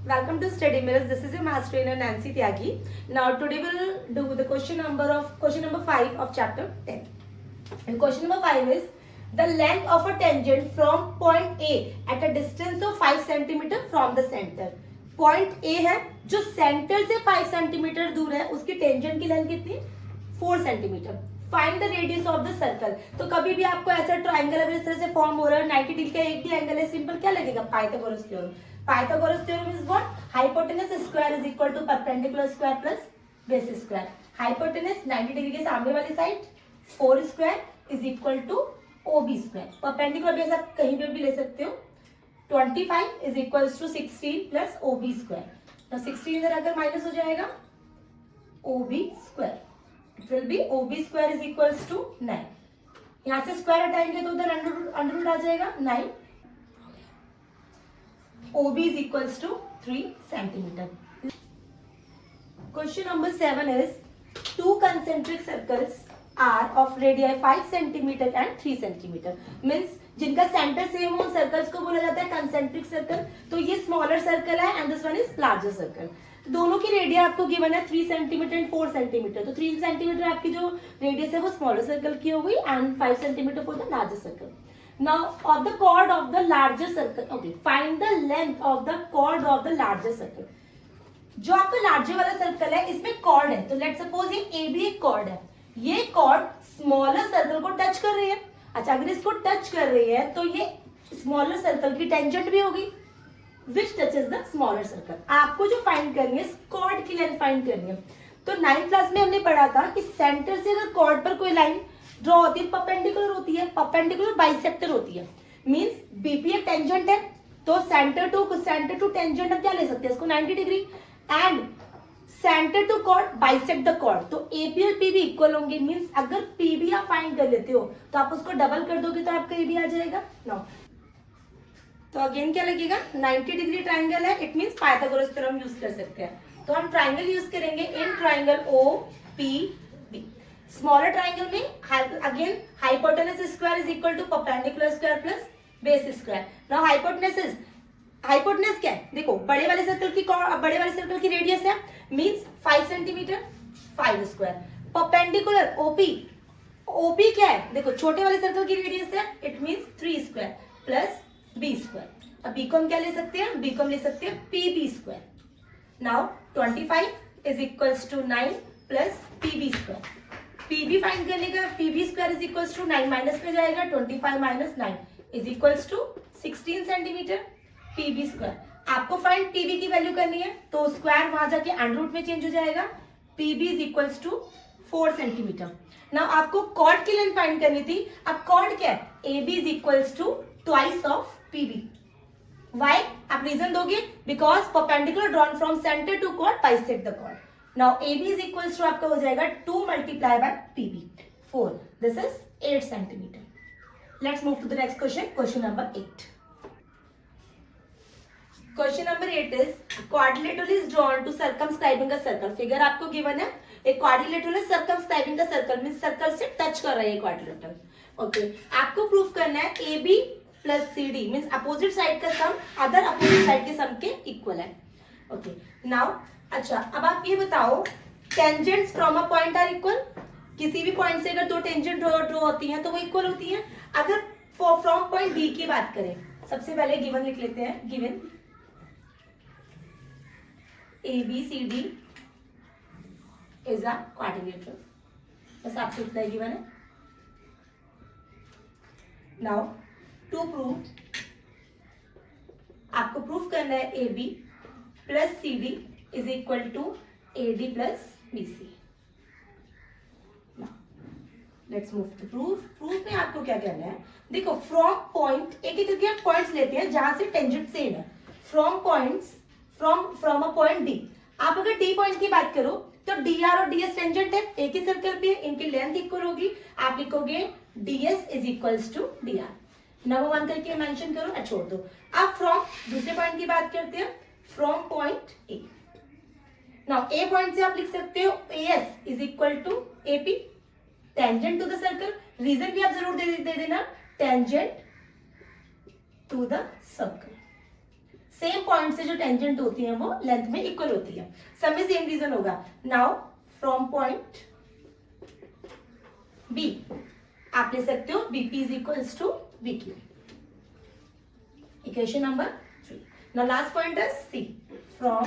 Welcome to Study Mirrors. This is your master trainer Nancy Tyagi. Now today we'll do the question number 5 of chapter 10. And question number 5 is the length of a tangent from point A at a distance of 5 cm from the center. Point A है जो center से 5 cm दूर है, उसकी tangent की length कितनी है? 4 cm. Find the radius of the circle. तो कभी भी आपको ऐसा ट्राइंगल अगर इस तरह से फॉर्म हो रहा है 90 डिग्री का एक भी एंगल है, सिंपल क्या लगेगा? Pythagoras theorem. Pythagoras theorem is what? Hypotenuse square is equal to perpendicular square plus base square. Hypotenuse 90 degree के सामने वाली side 4 square is equal to OB square. Perpendicular base आप कहीं पे भी ले सकते हो. 25 is equal to 16 plus OB square. तो 16 इधर अगर माइनस हो जाएगा OB square. It will be OB square is equals to 9. यहाँ से स्क्वायर हटाएंगे तो उधर अंडर रूट आ जाएगा 9. OB is equals to 3 centimeter. Question number 7 is two concentric circles are of radii 5 centimeter and 3 centimeter. Means जिनका centre same हो circles को बोला जाता है कंसेंट्रिक सर्कल. तो ये स्मॉलर सर्कल है and this one is larger circle. दोनों की रेडिया आपको गिवन है 3 सेंटीमीटर एंड 4 सेंटीमीटर. तो 3 सेंटीमीटर आपकी जो रेडियस है वो स्मॉलर सर्कल की हो गई and 5 centimetre for the larger circle. Now of the chord of the larger circle. Okay, find the length of the chord of the larger circle. जो आपका लार्जर वाला सर्कल है इसमें कॉर्ड है. तो लेट सपोज ये ए भी एक कॉर्ड है. ये कॉर्ड स्मॉलर सर्कल को टच कर रही है. अच्छा, अगर इसको टच कर रही है तो ये स्मॉलर सर्कल की टेंजेंट भी होगी which touches the smaller circle. आपको जो फाइंड करनी है कॉर्ड की लेंथ फाइंड करनी है. तो 9th क्लास में हमने पढ़ा था कि सेंटर से अगर कॉर्ड पर कोई लाइन ड्रॉ होती है परपेंडिकुलर होती है, परपेंडिकुलर बाइसेक्टर होती है. मींस बीपी एक टेंजेंट है तो सेंटर टू टेंजेंट हम क्या ले सकते हैं इसको 90 degree and centre to chord bisect the chord. तो एपी और पीबी इक्वल होंगे. मींस अगर पीबी आप फाइंड कर लेते हो तो आप उसको डबल कर दोगे तो आपका एबी आ जाएगा. नो, तो अगेन क्या लगेगा? 90 डिग्री ट्राइंगल है, it means Pythagoras theorem use कर सकते हैं. तो हम ट्राइंगल यूज करेंगे in triangle OPB. Smaller triangle में again hypotenuse square is equal to perpendicular square plus base square. Now hypotenuse क्या है? देखो बड़े वाले सर्कल की रेडियस है means 5 centimetre 5 square. Perpendicular OP क्या है? देखो छोटे वाले सर्कल की रेडियस है, it means 3 square plus B square. अब B को हम क्या ले सकते हैं? B को हम ले सकते हैं PB square. Now 25 is equals to 9 plus PB square. PB find करने का PB square is equals to 9 minus में जाएगा 25 minus 9 is equals to 16 centimetre PB square. आपको फाइंड PB की वैल्यू करनी है तो स्क्वायर वहां जाके अंडर रूट में चेंज हो जाएगा. PB is equals to 4 centimetre. Now आपको कॉर्ड की लेंथ फाइंड करनी थी. अब कॉर्ड क्या है? AB is equals to twice of PB. Why? आप रीजन दोगे because perpendicular drawn from centre to chord bisect the chord. Now AB is equals to आपका हो जाएगा 2 multiply by PB 4. This is 8 centimetre. Let's move to the next question. Question number 8. Question number 8 is quadrilateral is drawn to circumscribing a circle. Figure आपको given है. एक quadrilateral is circumscribing a circle means circle से touch कर रहा है quadrilateral. Okay, आपको proof करना है AB plus CD means opposite side का सम अदर अपोजिट साइड के सम के इक्वल है. ओके, नाउ अच्छा अब आप ये बताओ tangents from a point are equal. किसी भी पॉइंट से अगर दो टेंजेंट ड्रॉ होती हैं तो वो इक्वल होती हैं. अगर फ्रॉम पॉइंट B की बात करें, सबसे पहले गिवन लिख लेते हैं. Given ABCD is a quadrilateral. बस आपको इतना ही गिवन है. नाउ टू प्रूव आपको प्रूफ करना है AB plus CD is equal to AD plus BC. Let's move to proof. Proof में आपको क्या करना है? देखो फ्रॉम पॉइंट एक करके आप पॉइंट्स लेते हैं जहां से टेंजेंट सेम है. From a point D. आप अगर D पॉइंट की बात करो तो DR और DS टेंजेंट है, एक ही सर्कल पे है, इनकी लेंथ इक्वल होगी. आप लिखोगे DS is equals to DR. Number 1 करके मेंशन करो और छोड़ दो. अब फ्रॉम दूसरे पॉइंट की बात करते हैं. From point A. नाउ A पॉइंट से आप लिख सकते हो AS is equal to AP tangent to the circle. Reason भी आप जरूर दे देना tangent to the circle. Same point से जो टेंजेंट होती है वो लेंथ में इक्वल होती है। सब में सेम रीजन होगा। नाउ फ्रॉम पॉइंट बी आप ले सकते हो BP is equals to BQ, equation number 3। Now last point is C, from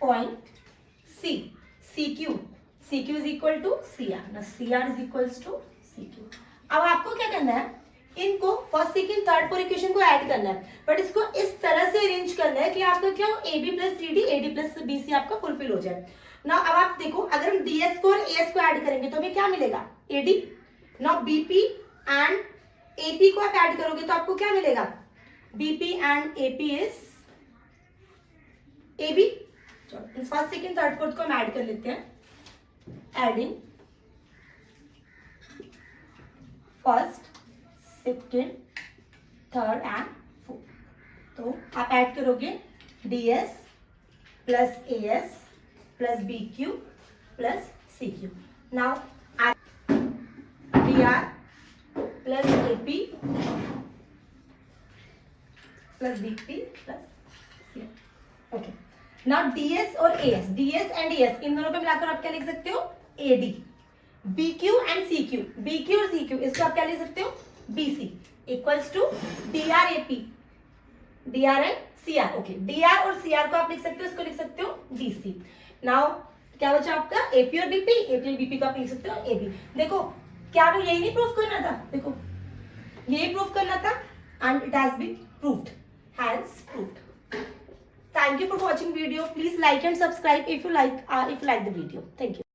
point C CQ, CQ is equal to CR, ना CR is equals to CQ। अब आपको क्या करना है, इनको फर्स्ट सेकंड थर्ड पर इक्वेशन को ऐड करना है, बट इसको इस तरह से अरेंज करना है कि आपका क्या हो, AB plus CD AD plus BC आपका फुलफिल हो जाए ना। अब आप देखो, अगर हम DS को और AS को ऐड करेंगे तो हमें क्या मिलेगा, AD। ना BP एंड AP को आप ऐड करोगे तो आपको क्या मिलेगा, BP and AP is AB। चलो फर्स्ट सेकंड थर्ड फोर्थ को हम ऐड कर लेते हैं, adding first second third and fourth. तो आप ऐड करोगे DS plus AS plus BQ plus CQ। Now DR plus AP plus BP plus CQ। Okay, now DS और AS, DS एंड AS इन दोनों पे मिलाकर आप क्या लिख सकते हो, AD। BQ and CQ, BQ और CQ इसको आप क्या लिख सकते हो, BC equals to DR AP, DR and CR। Okay, DR और CR को आप लिख सकते हो, इसको लिख सकते हो DC। नाउ क्या बचा आपका, AP और BP, AP और BP को आप लिख सकते हो AB। देखो क्या हमें यही नहीं प्रूफ करना था, देखो यही प्रूफ करना था and it has been proved, has proved. Thank you for watching video. Please like and subscribe if you like the video. Thank you.